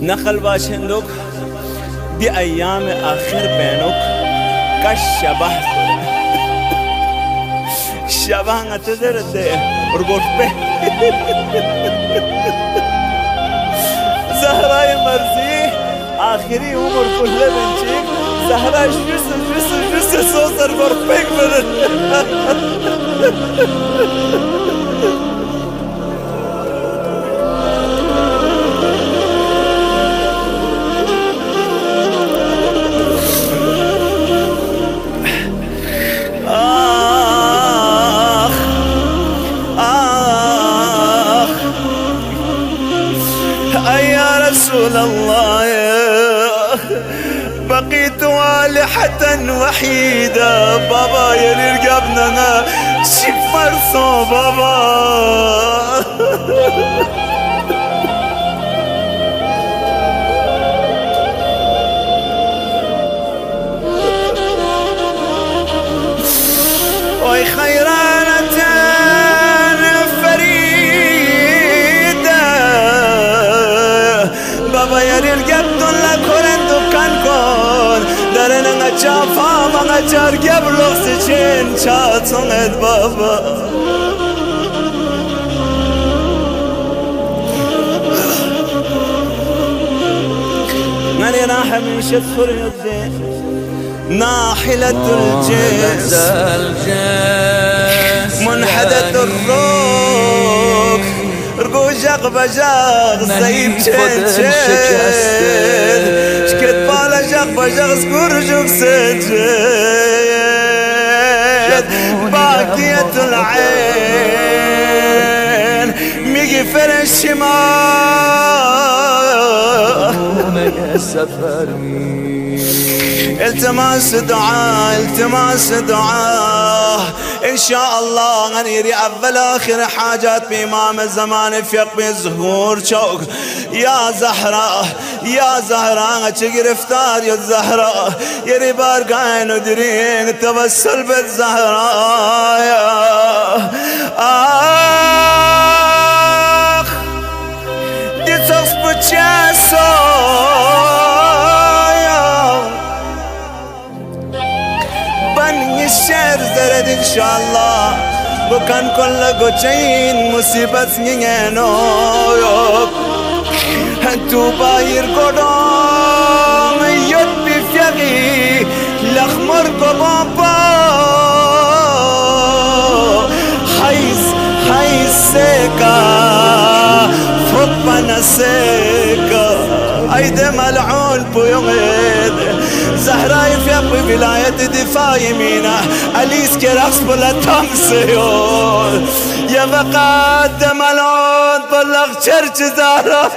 نخل باشندوك بأيام آخر بينوك كالشبه شبه نتدرد رقوش به زهراء مرزي آخری عمر كله بنشيك زهراء جس صوصر قربك بدن يا رسول الله بقيت والحة وحيدة بابا يلي رقبنا شفر صو بابا وي خيرانة فريدة بابا يلي رقبتن لكورن دكان كون دارنا نجافا ما نجار قبلوك سجين شاتنت بابا ماني راح من شفر يدي ناحلة الجيس منحدة الروك رقوشق بجاغ سيب شين شكت بالا شق بجاغ سكورجوك سجد باقية العين ميجي فرش شمال التماس دعاء التماس دعاء إن شاء الله غنيري أول آخر حاجات بإمام الزمان في يقبي الزهور شوق يا زهراء يا زهراء تقرفتار يا زهراء يا ربار قاين ودرين توسل بالزهراء آخ دي تصبت جاسو الشعر زرد إن شاء الله بكن كل قوتين مصيبة نينو هنتو باير قدام يد بفيغي لخمر قبابا حيث سيكا فطبنا سيكا ايد ملعون بيوميد زهراء في أبو ولاية دفاع يمينة أليس كرقص بلا تمسيون يا بقاد ملعون بلغ شرش زهراء